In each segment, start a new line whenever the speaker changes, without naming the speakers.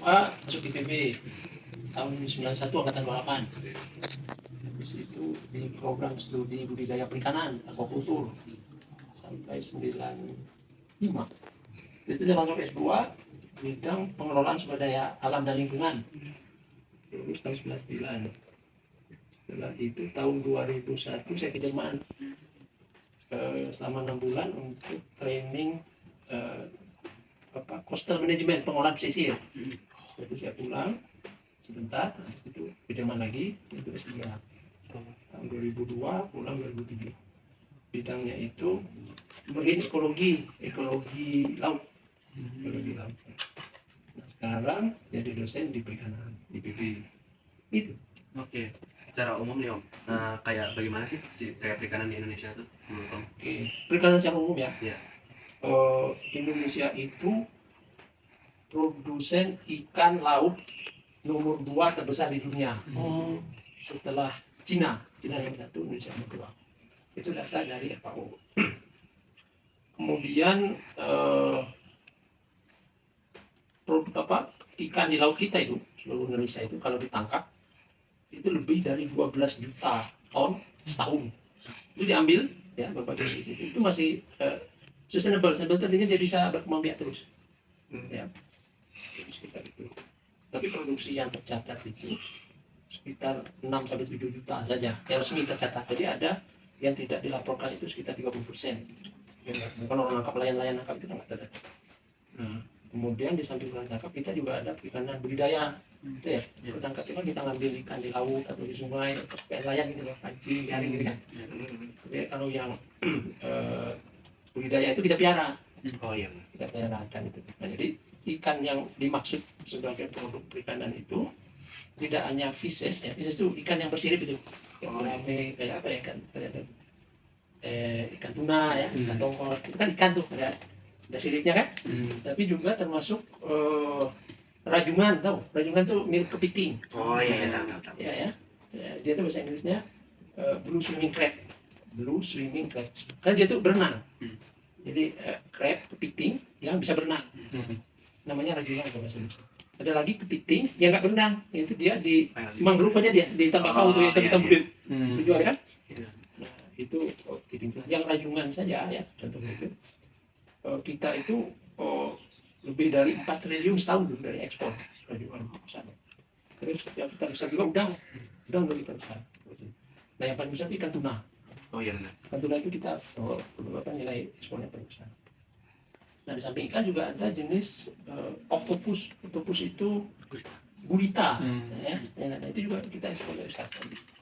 SMA masuk IPB tahun 91 angkatan 28. Habis itu di program studi budidaya perikanan aquacultur sampai 95. Itu saya langsung S2 bidang pengelolaan sumber daya alam dan lingkungan. Lulus tahun 99. Setelah itu tahun 2001 saya ke Jerman selama 6 bulan untuk training coastal management, pengolahan pesisir. Setelah itu saya pulang sebentar, itu ke Jerman lagi, itu S3. Tahun 2002 pulang 2003. Bidangnya itu marine ekologi laut. Nah, sekarang jadi dosen di perikanan di PB. Itu.
Oke. Secara umum nih Om, kayak bagaimana sih kayak perikanan di Indonesia tuh menurut Om?
Oke. Perikanan secara umum ya.
Iya.
Indonesia itu produsen ikan laut nomor 2 terbesar di dunia. Setelah Cina yang satu, Indonesia nomor 2. Itu data dari FAO. Kemudian ikan di laut kita itu seluruh Indonesia itu kalau ditangkap itu lebih dari 12 juta ton setahun. Itu diambil ya berbagai itu masih sustainable artinya dia bisa berkembang biak terus. Ya. Sekitar itu. Tapi produksi yang tercatat itu sekitar 6 sampai 7 juta saja yang resmi tercatat. Jadi ada yang tidak dilaporkan itu sekitar 30%. Bukan orang nangkap, nelayan nangkap itu kan nggak terdata. Nah, kemudian di samping tangkap kita juga ada perikanan budidaya. Itu ya, tangkap itu kan kita ngambil ikan di laut atau di sungai atau kayak nelayan gitu loh, pancing, jaring gitu kan. Jadi kalau yang budidaya itu kita piara.
Oh iya.
Kita piara ikan itu. Nah, jadi ikan yang dimaksud sebagai produk perikanan itu tidak hanya fishes ya, fishes itu ikan yang bersirip itu, kayak gurame, kayak apa ya kan, ternyata ikan tuna ya, ikan tongkol, itu kan ikan tuh ada siripnya kan, tapi juga termasuk rajungan, tahu? Rajungan tuh milik kepiting.
Oh iya, tahu.
Ya, dia tuh bahasa Inggrisnya blue swimming crab, kan dia tuh berenang. Jadi crab kepiting yang bisa berenang, namanya rajungan kalau bahasa Inggris. Ada lagi kepiting yang nggak berenang, yaitu dia di mangrove aja, dia di tempat kau tuh hitam budit, dijual kan? Nah itu kepiting yang rajungan saja ya, contohnya itu kita itu lebih dari 4 triliun setahun dari ekspor rajungan sana. Terus yang kita besar juga udang lebih besar. Nah yang paling besar ikan tuna.
Oh iya benar.
Ikan tuna itu kita nilai ekspornya paling besar. Nah di samping ikan juga ada jenis octopus. Octopus itu gurita, ya. Nah itu juga kita ekspor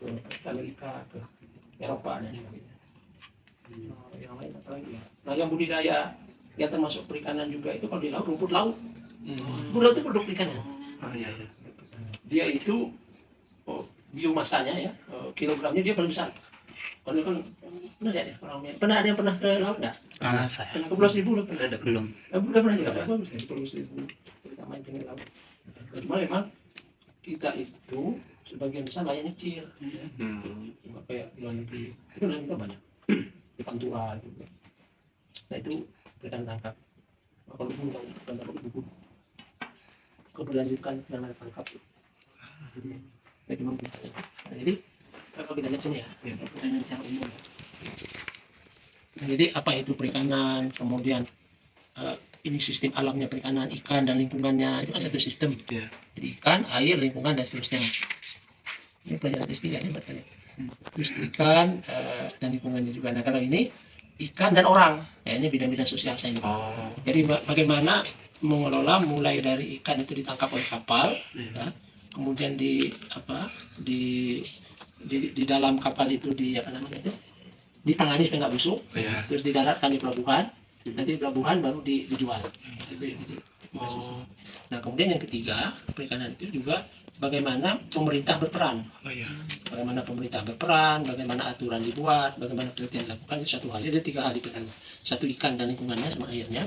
ke Amerika, ke Eropa dan sebagainya. Yang lain apa lagi? Nah yang budidaya yang termasuk perikanan juga itu kalau di laut, rumput laut. Rumput laut itu produk perikanan. Dia itu biomasanya ya, kilogramnya dia paling besar. Kalau kan pernah ada yang pernah ke laut nggak?
Saya
Pernah ke Pulau Seribu udah pernah?
belum.
Udah pernah juga. Bagus ya Pulau Seribu. Kita main di laut. Cuma memang kita itu sebagian besar nelayan kecil. Cuma kayak luar negeri. Itu nelayan kita banyak. Di Pantura itu. Nah itu perikanan tangkap. Kalau buku keberlanjutan dengan tangkap. Jadi cuma bisa. Nah, jadi kalau kita lihat sini ya, perikanan secara umum. Nah, jadi apa itu perikanan, kemudian ini sistem alamnya perikanan, ikan dan lingkungannya, itu kan satu sistem. Jadi ikan, air, lingkungan dan seterusnya. Ini pelajaran S3 ini berarti. Terus ikan dan lingkungannya juga. Nah kalau ini ikan dan orang, ya ini bidang-bidang sosial saya. Jadi bagaimana mengelola mulai dari ikan itu ditangkap oleh kapal, ya, kemudian di dalam kapal itu ditangani supaya nggak busuk, terus didaratkan di pelabuhan, nanti di pelabuhan baru dijual. Nah kemudian yang ketiga perikanan itu juga bagaimana pemerintah berperan, bagaimana aturan dibuat, bagaimana penelitian dilakukan, itu satu hal. Jadi ada 3 hal di perikanan. Satu ikan dan lingkungannya sama airnya.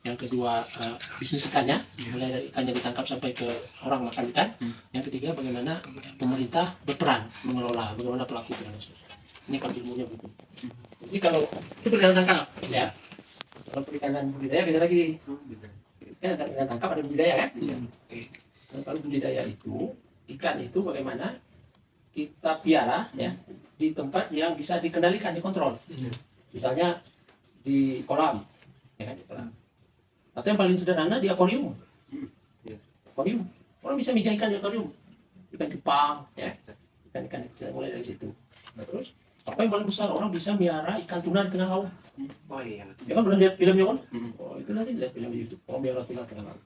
Yang kedua bisnis ikannya, mulai dari ikan yang ditangkap sampai ke orang makan ikan. Yang ketiga bagaimana pemerintah berperan mengelola, bagaimana pelaku perikanan. Ini kalau ilmunya begitu. Jadi kalau itu perikanan tangkap, ya. Kalau perikanan budidaya beda lagi. Kan ada perikanan tangkap, ada budidaya kan. budidaya itu, ikan itu bagaimana kita piara ya di tempat yang bisa dikendalikan, dikontrol. Misalnya di kolam, ya kan, di kolam. Atau yang paling sederhana di akuarium. Akuarium. Orang bisa mijah ikan di akuarium. Ikan cupang, ya. Ikan-ikan kecil mulai dari situ. Nah, terus apa yang paling besar, orang bisa miara ikan tuna di tengah laut.
Oh iya.
Ya kan pernah lihat filmnya kan?
Mm.
Oh itu nanti lihat film di YouTube. Oh miara tuna tengah laut.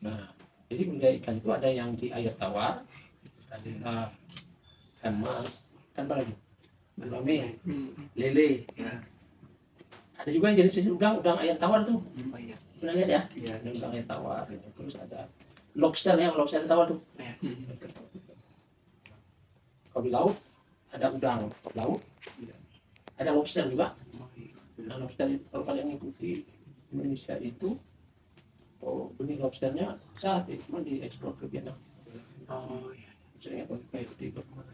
Nah, jadi budidaya ikan itu ada yang di air tawar, ada ikan mas, ikan apa lagi? Gurame, lele.
Ya.
Ada juga yang jenis udang air tawar tuh.
Oh iya.
Pernah lihat ya?
Iya.
Ada udang air tawar. Gitu. Terus ada lobster ya, lobster air tawar tuh.
Iya.
Kalau di laut ada udang laut, ada lobster juga.
Oh iya.
Nah, lobster itu kalau kalian ikuti Indonesia itu, oh benih lobsternya saat itu cuma diekspor ke Vietnam.
Oh iya.
Misalnya kayak ketiga kemana.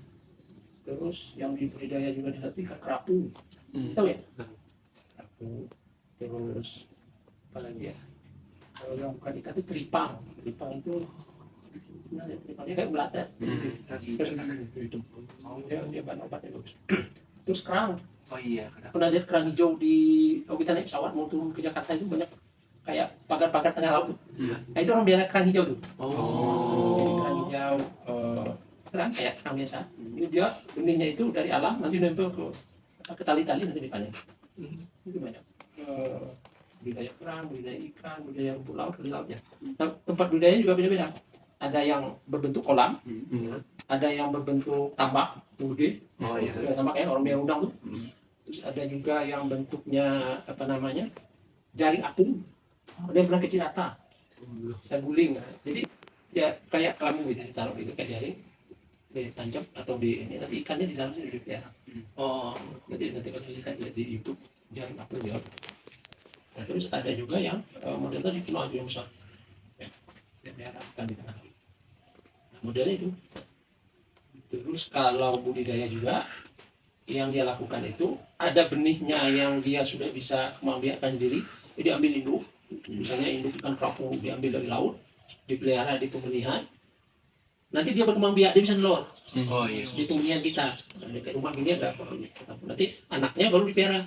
Terus yang di budidaya juga di hati kerapu, tahu ya? Kerapu. Terus apa lagi ya? Kalau yang bukan ikan itu teripang itu nah, teripangnya kayak belata.
Tadi.
Terus itu, dia bahan obatnya bagus. Terus kerang,
Oh iya. Kenapa?
pernah lihat kerang hijau di kalau kita naik pesawat mau turun ke Jakarta itu banyak kayak pagar-pagar tengah laut.
Iya.
Nah itu orang biara kerang hijau tuh.
Oh.
Jadi kerang hijau, kerang kayak kerang biasa. Ini dia benihnya itu dari alam nanti nempel ke tali-tali nanti dipanen. Itu banyak. Budidaya kerang, budidaya ikan, budidaya rumput laut, di lautnya. Tempat budidaya juga beda-beda. Ada yang berbentuk kolam, ada yang berbentuk tambak, gede.
Oh iya.
Tambak ya orang biar udang tuh.
Hmm.
Terus ada juga yang bentuknya apa namanya jaring apung. Ada yang pernah kecil rata, saguling. Jadi ya kayak kelamin gitu ditaruh gitu kayak jaring, ditancap atau di ini nanti ikannya di dalamnya dipiara.
Oh.
Nanti kalau lihat di YouTube jaring apung dia. Nah, terus ada juga yang modelnya di pulau yang besar, ya, dia piara ikan di tengah. Nah, modelnya itu. Terus kalau budidaya juga yang dia lakukan itu ada benihnya yang dia sudah bisa membiarkan diri, jadi ambil induk, misalnya induk ikan kerapu diambil dari laut, dipelihara di pembenihan, nanti dia berkembang biak, dia bisa nelor
Oh iya.
di pembenihan kita. Nah, dekat rumah ini ada nanti anaknya baru dipelihara.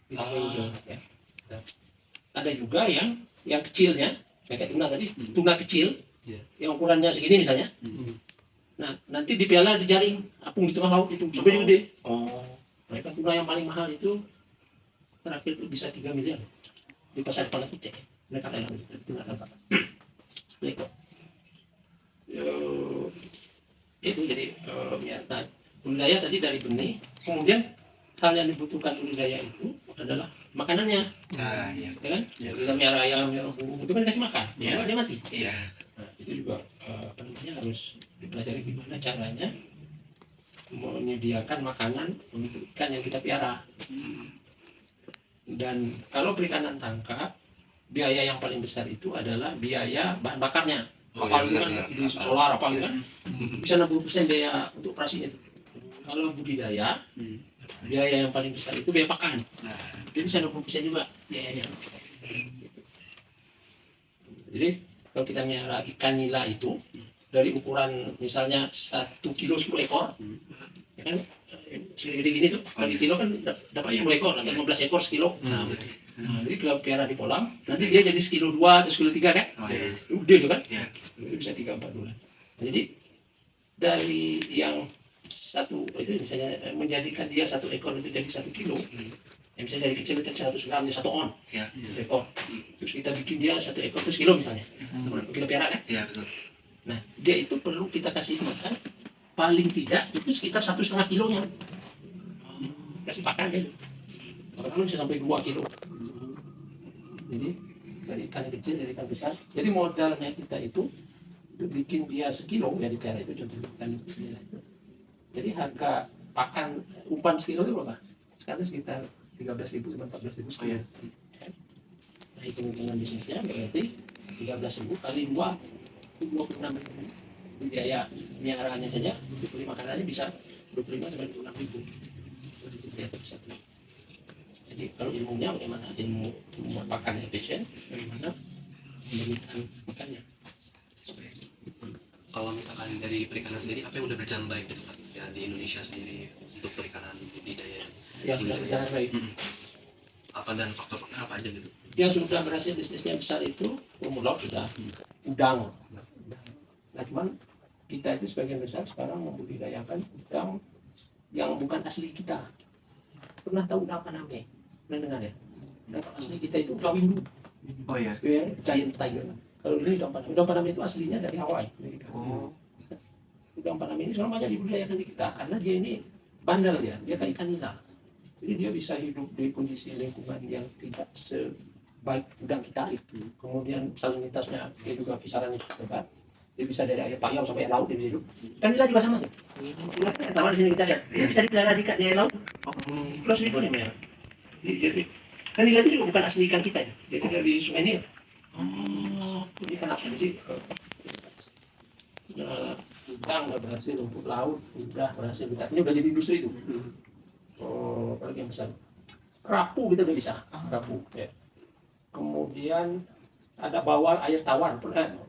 Gitu, ya. Nah, ada juga yang kecilnya kayak tuna tadi, tuna kecil yang ukurannya segini misalnya. Nah, nanti dipelihara di jaring apung di tengah laut itu sampai gede.
Oh.
Mereka tuna yang paling mahal itu terakhir itu bisa 3 miliar di pasar Pala Kucek. Mereka lelang tuna apa? Itu. Itu jadi ya, nah, budidaya tadi dari benih. Kemudian hal yang dibutuhkan budidaya itu adalah makanannya.
Nah, iya.
Ya kan?
Iya.
Kita miara ayam, miara burung itu kan dikasih makan.
Iya.
Kalau dia mati.
Iya.
Nah, itu juga apa namanya harus dipelajari gimana caranya menyediakan makanan untuk ikan yang kita piara. Dan kalau perikanan tangkap, biaya yang paling besar itu adalah biaya bahan bakarnya.
Oh,
Kapal
iya,
itu kan
benar,
di
kapal.
solar apa gitu kan, bisa 60% biaya untuk operasinya itu. Kalau budidaya, biaya yang paling besar itu biaya pakan.
Nah.
Jadi bisa 60% juga biayanya. Jadi kalau kita melihara ikan nila itu dari ukuran misalnya 1 kilo 10 ekor, ya kan segede gini tuh, kalau di kilo kan dapat 10 ekor atau 15 ekor sekilo.
Nah,
Nah, jadi kalau piara di kolam, nanti dia jadi sekilo 2 atau sekilo 3 kan?
oh iya.
Udah itu kan?
Iya.
Itu bisa 3-4 bulan. Nah, jadi dari yang satu itu misalnya menjadikan dia 1 ekor itu jadi 1 kilo, yang misalnya dari kecil itu 100 gram jadi 1 on,
Iya.
1 ekor. Terus kita bikin dia 1 ekor itu sekilo misalnya, kita piara kan?
Iya, betul.
Nah, dia itu perlu kita kasih makan paling tidak itu sekitar 1,5 kilonya. Kasih pakan itu. Kadang-kadang bisa sampai 2 kilo. Jadi dari ikan kecil, dari ikan besar. Jadi modalnya kita itu bikin dia sekilo ya di cara itu contoh ikan kecil itu. Jadi harga pakan umpan sekilo itu berapa? Sekarang sekitar 13.000 sampai 14.000
Oh iya.
Nah, hitung-hitungan bisnisnya berarti 13.000 kali 2 itu 26.000. Biaya miaranya saja, untuk beli makanannya bisa 25 sampai 26.000. Itu biaya terbesar. Jadi kalau ilmunya bagaimana? Ilmu pakan efisien, bagaimana memberikan makannya.
kalau misalkan dari perikanan sendiri apa yang udah berjalan baik gitu Pak? Ya di Indonesia sendiri untuk perikanan budidaya.
Ya sudah berjalan baik.
Apa dan faktor-faktor apa aja gitu?
Yang sudah berhasil bisnisnya besar itu rumput laut sudah, udang. Nah cuman kita itu sebagian besar sekarang membudidayakan udang yang bukan asli kita. Pernah tahu udang Paname? Pernah dengar ya? Udang asli kita itu udang windu,
Oh iya.
ya, giant tiger. Kalau ini udang Paname itu aslinya dari Hawaii.
Oh.
Udang Paname ini sekarang banyak dibudidayakan di kita karena dia ini bandel ya, dia kayak ikan nila. Jadi dia bisa hidup di kondisi lingkungan yang tidak sebaik udang kita itu. Kemudian salinitasnya dia juga kisarannya cukup hebat. Dia bisa dari air payau sampai air laut dia bisa hidup. Ikan nila juga sama tuh. Nila kan taruh di sini kita lihat. Dia bisa dipelihara di air laut. Terus itu nih ya. Kan nila itu juga bukan asli ikan kita ya. Dia tinggal di sungai Nil. Ini ikan asli jadi. Udang udah berhasil, rumput laut udah berhasil. Ini udah jadi industri itu. Oh, apalagi yang besar. Kerapu kita udah bisa, kerapu. Ya. Kemudian ada bawal air tawar,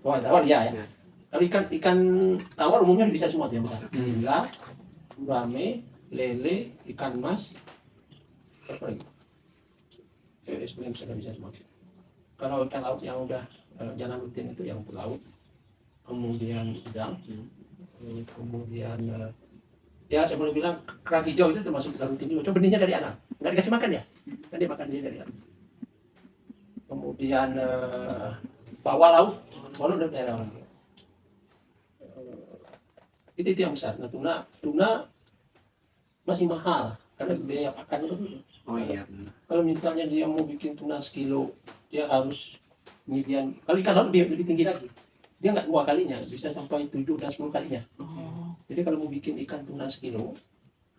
bawal tawar ya. Kalau ikan tawar umumnya bisa semua tuh yang besar. Nila, gurame, lele, ikan mas, apa lagi? Sebenarnya bisa semua. Kalau ikan laut yang udah jalan rutin itu yang rumput laut, kemudian udang, kemudian ya saya boleh bilang kerang hijau itu termasuk ikan rutin juga. Cuma benihnya dari anak, nggak dikasih makan ya, kan dia makan dia dari anak. Kemudian bawal laut udah daerah orang. Itu yang besar. Nah tuna masih mahal karena biaya pakannya itu.
Oh iya benar.
Kalau misalnya dia mau bikin tuna sekilo, dia harus nyediain. Kalau ikan laut lebih tinggi lagi. Dia nggak 2 kalinya, bisa sampai 7 dan 10 kalinya. Jadi kalau mau bikin ikan tuna sekilo,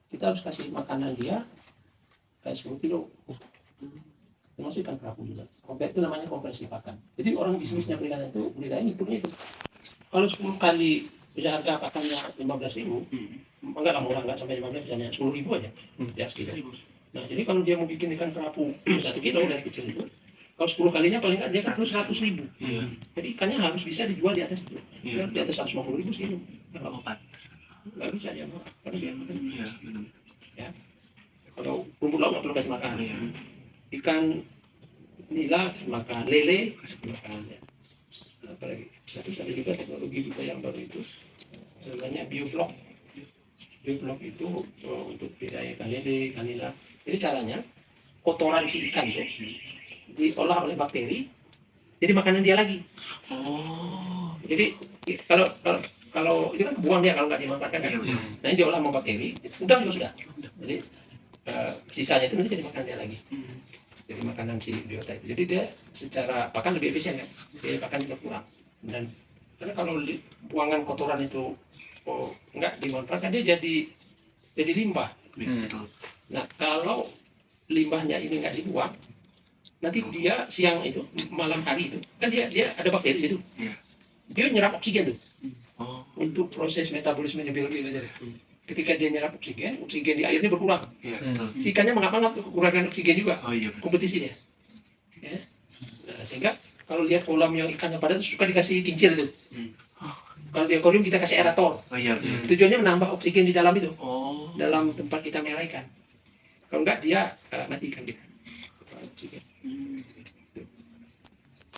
kita harus kasih makanan dia kayak 10 kilo. Termasuk ikan kerapu juga. Itu namanya kompresi pakan. Jadi orang bisnisnya perikanan itu budidaya ngitungnya itu. Kalau 10 kali bisa harga pakannya 15.000, enggak lah murah, enggak sampai 15, misalnya 10.000 aja. Ya sekitar. Nah jadi kalau dia mau bikin ikan kerapu 1 kilo dari kecil itu, kalau 10 kalinya paling nggak dia kan perlu 100.000. Jadi ikannya harus bisa dijual di atas itu. Di atas 150.000 sekilo. Nggak bisa dia mau. Kan dia makan.
Iya benar.
Ya. Kalau rumput laut nggak perlu kasih makan. Ikan nila kasih makan, lele kasih makan. Ya. Apalagi. Terus ada juga teknologi juga yang baru itu, namanya bioflok. Bioflok itu untuk budidaya ikan lele, ikan nila. Jadi caranya kotoran si ikan itu diolah oleh bakteri, jadi makanan dia lagi. Jadi kalau itu kan buang dia kalau nggak dimakan kan. Nah ini diolah sama bakteri, udang juga sudah. Jadi sisanya itu nanti jadi makanan dia lagi. Jadi makanan si biota itu. Jadi dia secara pakan lebih efisien kan. Dia pakan juga kurang. Dan karena kalau buangan kotoran itu nggak dimanfaatkan dia jadi limbah. Nah kalau limbahnya ini nggak dibuang, nanti dia siang itu malam hari itu kan dia ada bakteri di situ. Dia nyerap oksigen tuh untuk proses metabolismenya biologi aja. Ketika dia nyerap oksigen di airnya berkurang. Si ikannya mengapa kekurangan oksigen juga. Kompetisi dia. Ya. Nah, sehingga kalau lihat kolam yang ikannya padat suka dikasih kincir itu. Kalau di akuarium kita kasih aerator. Tujuannya menambah oksigen di dalam itu. Dalam tempat kita melihara ikan. Kalau enggak dia matikan kita.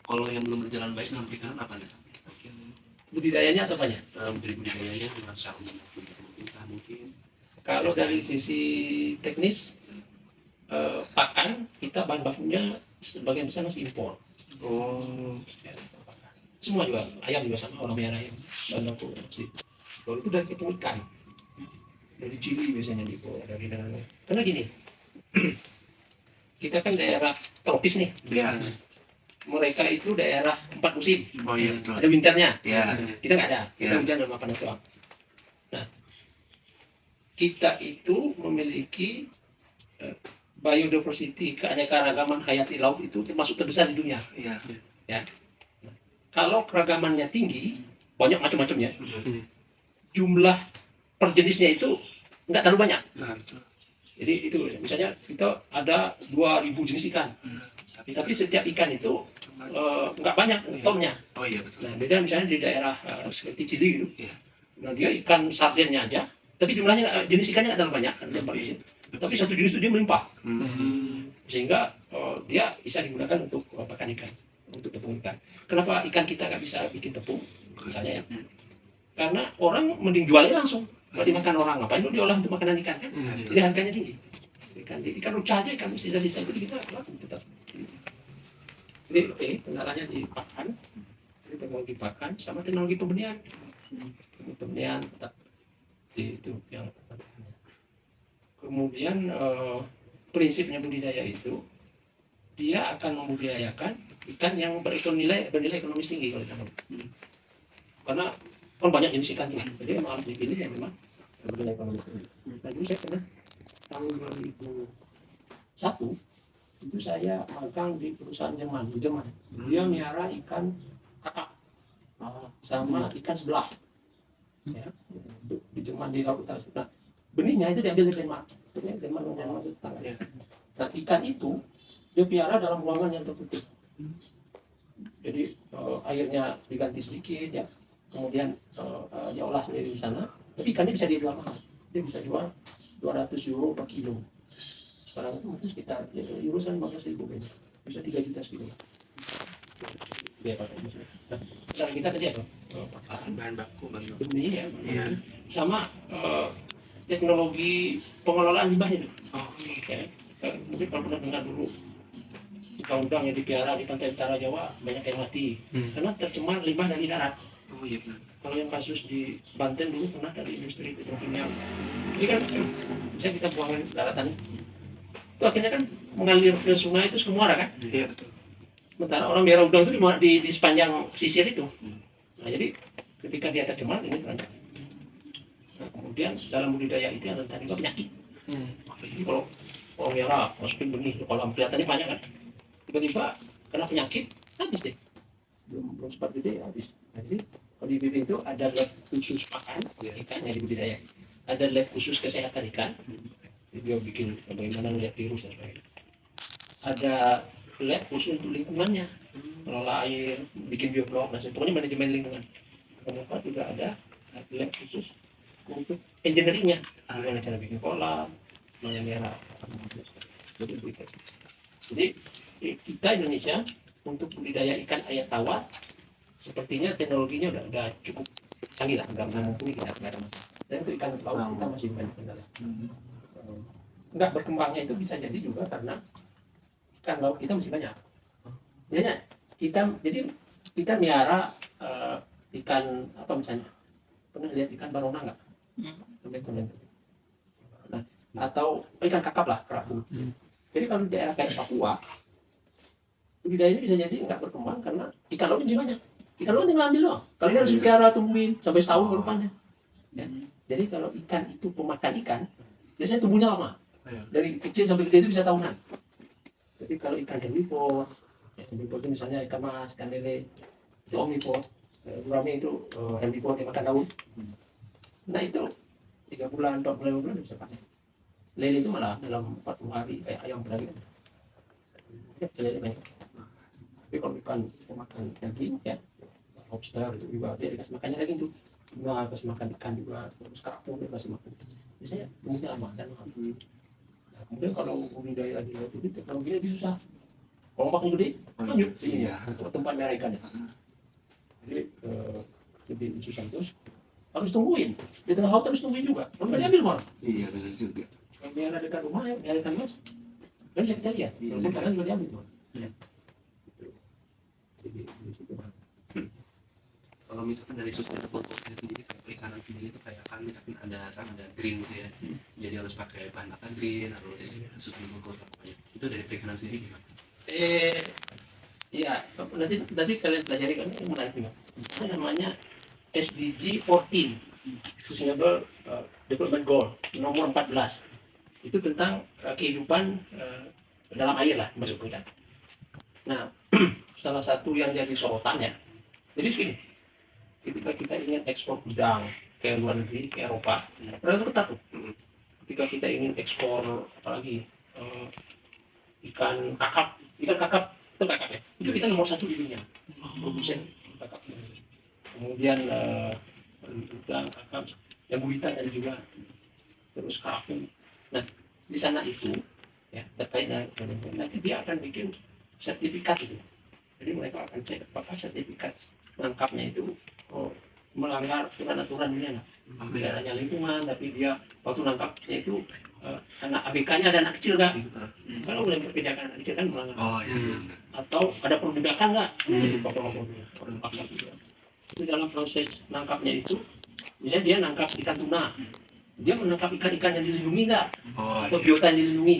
Kalau yang belum berjalan baik dalam perikanan apa nih?
Budidayanya atau apanya?
Budidayanya dengan cara mungkin.
Kalau dari sisi teknis pakan kita bahan bakunya sebagian besar masih impor. Ya, semua juga ayam juga sama, orang merah ayam bahan baku masih. Kalau itu dari ketemu ikan, dari Chili biasanya diimpor dari daerah. Karena gini, kita kan daerah tropis nih. Mereka itu daerah 4 musim.
Betul.
Ada winternya.
Iya.
Kita nggak ada. Kita hujan dan panas doang. Nah, kita itu memiliki biodiversity, keanekaragaman hayati laut itu termasuk terbesar di dunia. Ya. Nah, kalau keragamannya tinggi, banyak macam-macamnya. Jumlah per jenisnya itu nggak terlalu banyak. Jadi itu misalnya kita ada 2.000 jenis ikan. Tapi setiap ikan itu nggak banyak tomnya.
Oh iya betul.
Nah, beda misalnya di daerah seperti Cili gitu.
Iya.
Nah, dia ikan sardennya aja, tapi jumlahnya jenis ikannya nggak terlalu banyak, kan, tapi satu jenis itu dia melimpah, sehingga dia bisa digunakan untuk pakan ikan, untuk tepung ikan. Kenapa ikan kita nggak bisa bikin tepung, misalnya ya? Karena orang mending jualnya langsung, kalau dimakan orang, ngapain lu diolah untuk makanan ikan kan? Jadi harganya tinggi. Ikan ruca aja, ikan sisa-sisa itu kita laku tetap. Jadi ini kendalanya di pakan, jadi teknologi pakan sama teknologi pembenihan. Pembenihan tetap itu yang kemudian prinsipnya budidaya itu dia akan membudidayakan ikan yang bernilai ekonomis tinggi kalau ditangkap. Karena kan banyak jenis ikan tuh, jadi memang harus dipilih yang memang bernilai ekonomis tinggi. Nah, dulu saya pernah tahun 2001 itu saya magang di perusahaan Jerman, di Jerman. Dia miara ikan kakap sama ikan sebelah, ya, di Jerman di laut utara. Nah, benihnya itu diambil dari Denmark. Denmark itu tangannya. Nah, ikan itu dia piara dalam ruangan yang tertutup. Jadi airnya diganti sedikit, ya, kemudian diolah dari sana. Tapi ikannya bisa dijual mahal. Dia bisa jual 200 euro per kilo. Sekarang itu mungkin sekitar euro 15.000 kayaknya. Bisa 3 juta sekilo. Biar pakai misalnya. Nah, sekarang kita tadi apa? Pakan,
Bahan baku.
benih, ya,
Iya.
sama teknologi pengelolaan limbahnya.
Oh.
Ya. Mungkin kalau pernah dengar dulu udang yang dipiara di pantai utara Jawa banyak yang mati karena tercemar limbah dari darat.
Oh iya benar.
Kalau yang kasus di Banten dulu pernah dari industri petrokimia. Ini kan bisa kita buang daratan. Itu akhirnya kan mengalir ke sungai itu ke muara kan.
Iya betul.
Sementara orang miara udang itu di sepanjang pesisir itu. Nah, jadi ketika dia tercemar ini kan. Nah, kemudian dalam budidaya itu yang rentan juga penyakit. Jadi kalau orang miara masukin benih ke kolam kelihatannya banyak kan. Tiba-tiba kena penyakit habis deh. Belum sempat gede habis. Nah, jadi kalau di BB itu ada lab khusus pakan ikan yang dibudidaya. Ada lab khusus kesehatan ikan. Jadi dia bikin bagaimana melihat virus dan sebagainya. Ada lab khusus untuk lingkungannya, mengelola air, bikin bioblok, dan pokoknya manajemen lingkungan. Kemudian juga ada lab khusus untuk engineeringnya, bagaimana cara bikin kolam, memelihara. Jadi kita Indonesia untuk budidaya ikan air tawar sepertinya teknologinya udah cukup canggih lah, nggak mumpuni kita nggak ada masalah. Dan untuk ikan laut kita masih banyak kendala. Nggak berkembangnya itu bisa jadi juga karena ikan laut kita masih banyak. Misalnya kita miara ikan apa misalnya, pernah lihat ikan barona nggak? Nah, atau ikan kakap lah, kerapu. Jadi kalau di daerah kayak Papua, budidayanya bisa jadi nggak berkembang karena ikan laut masih banyak. Ikan laut tinggal ambil doang. Kalau ini harus dipiara, tungguin sampai setahun baru panen. Ya. Jadi kalau ikan itu pemakan ikan, biasanya tumbuhnya lama. Dari kecil sampai gede itu bisa tahunan. Jadi kalau ikan herbivore, herbivore itu misalnya ikan mas, ikan lele, itu omnivore. Gurame itu herbivore yang makan daun. Nah itu 3 bulan, 4 bulan bisa panen. Lele itu malah dalam 40 hari kayak ayam berlari. Lele banyak. Tapi kalau ikan pemakan daging, ya, lobster itu juga dia dikasih makannya daging tuh. Juga kasih makan ikan juga, terus kerapu dia kasih makan. Biasanya tumbuhnya lama dan mahal. Nah, kemudian kalau budidaya di laut itu teknologinya lebih susah. Ombaknya gede, lanjut.
Iya.
Tempat merah ikannya. Jadi lebih susah terus. Harus tungguin. Di tengah laut harus tungguin juga. Kalau nggak diambil malah.
Iya benar juga.
Kalau merah dekat rumah ya, merah ikan mas. Kan bisa kita lihat. Walaupun kadang juga diambil malah. Ya. Jadi di situ.
Kalau misalkan dari sustainable-nya sendiri kayak perikanan sendiri itu kayak kan misalkan ada green gitu ya, jadi harus pakai bahan bakar green, harus sustainable pokoknya. Itu dari perikanan sendiri gimana?
Iya, nanti kalian pelajari kan ini menarik juga. Itu namanya SDG 14, Sustainable Development Goal nomor 14. Itu tentang kehidupan dalam air lah maksudnya. Nah, salah satu yang jadi sorotan ya. Jadi gini, ketika kita ingin ekspor udang ke luar negeri, ke Eropa, itu ketat tuh. Ketika kita ingin ekspor apalagi ikan kakap Ikan kakap ya. Itu kita nomor 1 di dunia produsen kakap. Kemudian udang, kakap, yang gurita tadi juga, terus kerapu. Nah, di sana itu ya terkait dengan nanti dia akan bikin sertifikat itu. Jadi mereka akan cek apakah sertifikat nangkapnya itu melanggar aturan-aturan dunia nggak? Tidak hanya lingkungan, tapi dia waktu nangkapnya itu anak ABK-nya ada anak kecil nggak? Kalau boleh memperbedakan anak kecil kan melanggar. Atau ada perbudakan nggak? Itu orang paksa juga. Itu dalam proses nangkapnya itu, misalnya dia nangkap ikan tuna, dia menangkap ikan-ikan yang dilindungi nggak? Atau biota yang dilindungi?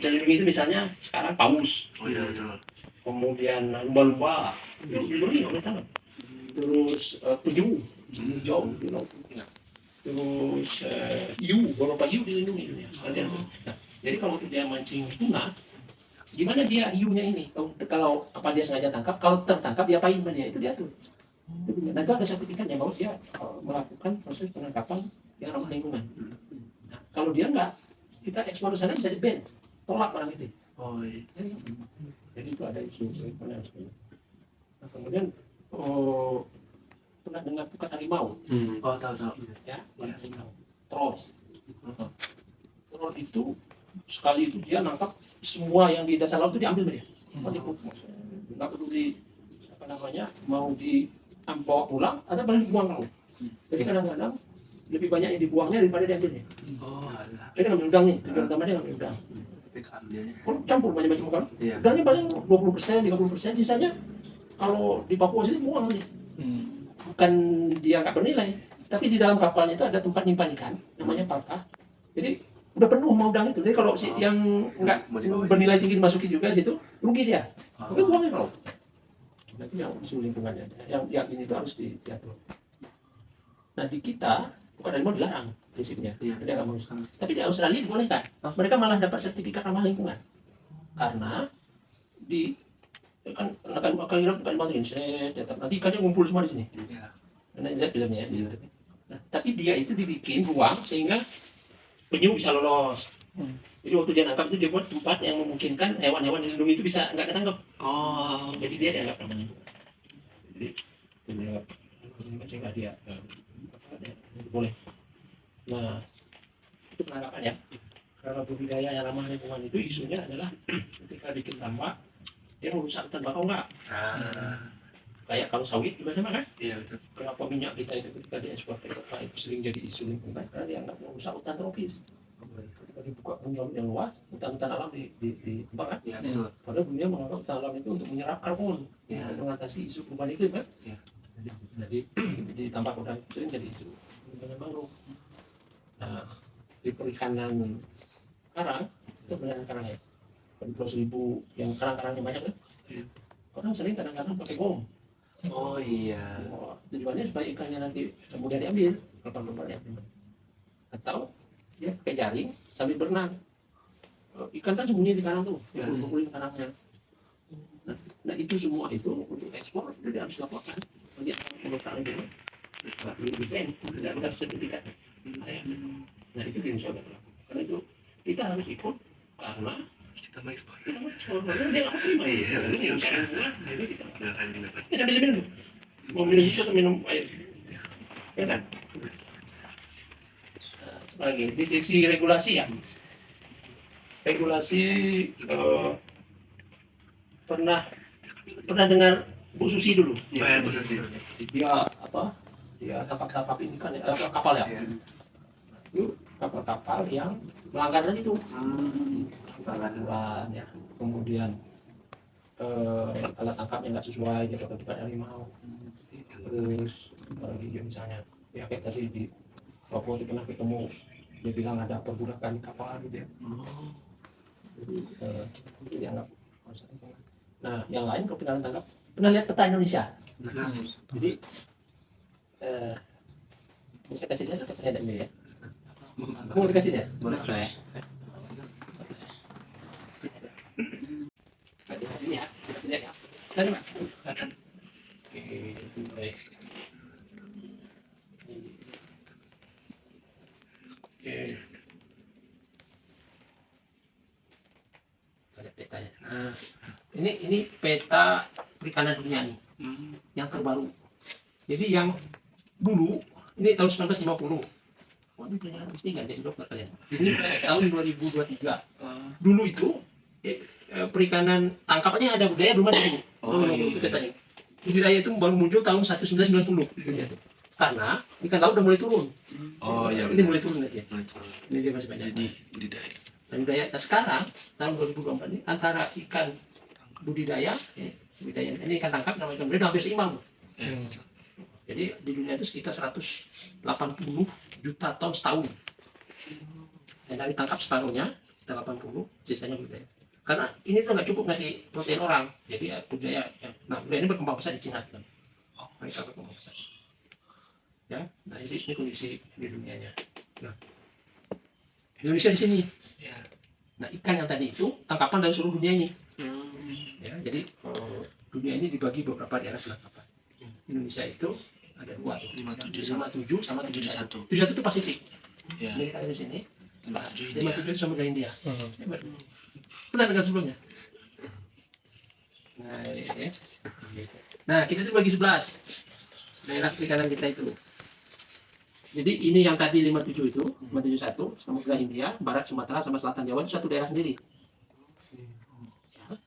Dan dilindungi itu misalnya sekarang paus, kemudian lumba-lumba, itu dilindungi oleh tangan. Terus penyu hijau di laut, terus hiu, beberapa hiu dilindungi dunia. Nah, jadi kalau dia mancing tuna, gimana dia hiunya ini? Kalau apa dia sengaja tangkap, kalau tertangkap diapain dia? Itu diatur. Nah, itu ada sertifikatnya bahwa dia melakukan proses penangkapan yang ramah lingkungan. Nah, kalau dia enggak, kita ekspor ke sana bisa di-ban, tolak barang itu. Jadi itu ada isu lingkungan. Nah, kemudian pernah dengar pukat harimau?
Tahu.
Ya, harimau. Troll itu sekali itu dia nangkap semua yang di dasar laut itu diambil dia. Nggak peduli apa namanya, mau dibawa pulang atau paling dibuang ke laut. Jadi kadang-kadang lebih banyak yang dibuangnya daripada diambilnya. Jadi ngambil udang nih, tujuan utamanya ngambil udang. Campur macam-macam kan. Udangnya paling 20%, 30%, sisanya kalau di Papua sini buang aja. Bukan dia nggak bernilai, tapi di dalam kapalnya itu ada tempat nyimpan ikan, namanya palka. Jadi udah penuh mau udang itu. Jadi kalau si yang nggak bernilai tinggi dimasuki juga situ, rugi dia. Tapi buangnya kalau. Nah, itu yang isu lingkungannya. Yang ini itu harus diatur. Nah, di kita bukan harimau dilarang prinsipnya. Jadi nggak mau. Tapi di Australia boleh kan? Mereka malah dapat sertifikat ramah lingkungan. Karena di akan hilang bukan masukin nanti ikannya ngumpul semua di sini. Karena lihat filmnya di YouTube. Nah, tapi dia itu dibikin ruang sehingga penyu bisa lolos. Jadi waktu dia nangkap itu dia buat tempat yang memungkinkan hewan-hewan dilindungi itu bisa nggak ketangkep. Jadi dia dianggap ramah lingkungan. Jadi sehingga dia boleh. Nah, itu penangkapan ya. Kalau budidaya yang ramah lingkungan itu isunya adalah ketika bikin tambak dia merusak hutan bakau nggak? Kayak kalau sawit juga sama kan?
Iya betul.
Kenapa minyak kita itu ketika diekspor ke Eropa itu sering jadi isu lingkungan? Karena dia nggak merusak hutan tropis. Ketika dibuka bumi yang luas, hutan-hutan alam ditebak kan?
Iya betul.
Padahal dunia menganggap hutan alam itu untuk menyerap karbon, untuk mengatasi isu perubahan iklim kan? Jadi ditambah udah sering jadi isu lingkungan mangrove. Nah, di perikanan karang itu benar karang ya. Di Pulau Seribu yang karang-karangnya banyak kan? Orang sering kadang-kadang pakai bom. Tujuannya supaya ikannya nanti mudah diambil, kapal-kapalnya. Atau dia pakai jaring sambil berenang. Ikan kan sembunyi di karang tuh, kumpulin karangnya. Nah itu semua itu untuk ekspor itu dia harus laporkan. Nanti perusahaan itu tidak ada sertifikat. Nah itu yang saya lakukan. Karena itu kita harus ikut karena
Kita mau ekspor.
dia nggak mau terima. Jadi kita sambil minum. Mau minum jus atau minum air? Ya kan? Lagi di sisi regulasi ya. Regulasi pernah dengar Bu Susi dulu?
Bu Susi.
Dia apa? Dia tangkap ini kan kapal ya. Itu kapal-kapal yang melanggar tadi itu. Ya. Kemudian alat tangkapnya nggak sesuai, dia dapat tempat harimau. Terus lagi dia misalnya ya kayak tadi di Papua itu pernah ketemu dia bilang ada perbudakan kapal gitu ya. Jadi dianggap. Nah yang lain kalau kita tangkap pernah lihat peta Indonesia. Jadi bisa kasih lihat petanya ada ini ya. Mau dikasih lihat?
Boleh.
Ini ya, dikasih lihat ya. Tadi Pak. Oke, baik. Oke. Ada petanya. Ini peta perikanan dunia nih, yang terbaru. Jadi yang dulu ini tahun 1950. Wah, ini perikanan mesti nggak jadi dokter kalian. Ini tahun 2023. Dulu itu perikanan tangkapannya ada budaya belum ada ini. Itu katanya. Budaya itu baru muncul tahun 1990. Karena ikan laut udah mulai turun. Ini mulai turun aja. Ini dia masih banyak.
Jadi budidaya.
Budidaya. Nah sekarang tahun 2024 ini antara ikan budidaya, budidaya ini ikan tangkap nama ikan budidaya hampir seimbang. Jadi di dunia itu sekitar 180 juta ton setahun. Dan dari tangkap separuhnya, sekitar 80, sisanya budidaya. Karena ini tuh nggak cukup ngasih protein orang, jadi budidaya. Nah budidaya ini berkembang pesat di Cina. Mereka berkembang pesat. Ya, nah ini kondisi di dunianya. Nah, Indonesia di sini. Nah ikan yang tadi itu tangkapan dari seluruh dunia ini. Ya, jadi dunia ini dibagi beberapa daerah penangkapan. Indonesia itu ada dua tuh. 57 sama 71. 71 itu Pasifik. Jadi kalau di sini 57 itu Samudra India. Hebat. Pernah dengar sebelumnya? Nah, ini, ya. Nah, kita itu bagi 11 daerah perikanan kita itu. Jadi ini yang tadi 57 itu, 571, Samudra India, Barat Sumatera sama Selatan Jawa itu satu daerah sendiri. Ya.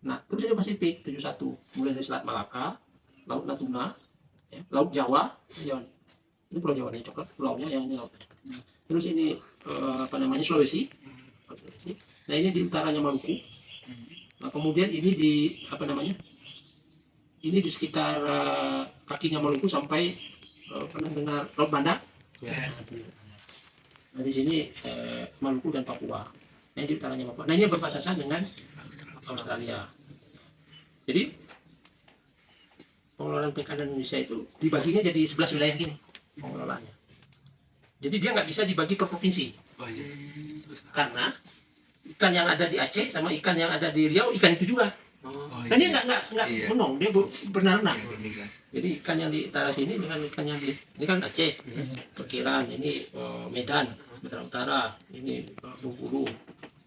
Nah, terus ini Pasifik 71, mulai dari Selat Malaka, Laut Natuna, ya, Laut Jawa, ini Pulau Jawa nih coklat, pulaunya yang ini laut. Terus ini Sulawesi. Nah ini di utaranya Maluku. Nah kemudian ini di ini di sekitar kakinya Maluku sampai pernah dengar Laut Banda. Nah di sini Maluku dan Papua. Nah ini di utaranya Papua. Nah ini berbatasan dengan Australia. Jadi pengelolaan perikanan Indonesia itu dibaginya jadi 11 wilayah gini pengelolaannya. Jadi dia nggak bisa dibagi per provinsi. Karena ikan yang ada di Aceh sama ikan yang ada di Riau ikan itu juga. Dan dia nggak menong, dia berenang. Jadi ikan yang di utara sini dengan ikan yang di ini kan Aceh, Perkiraan, ini Medan, Sumatera Utara, ini Bengkulu,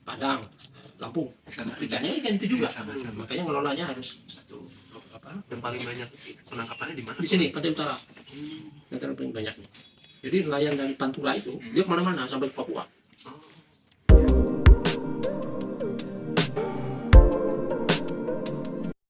Padang, Lampung. Ikannya ikan itu juga. Makanya ngelolanya harus satu
Dan paling banyak penangkapannya di mana?
di sini Pantai Utara. Yang paling banyak. Jadi nelayan dari Pantura itu dia kemana-mana sampai Papua.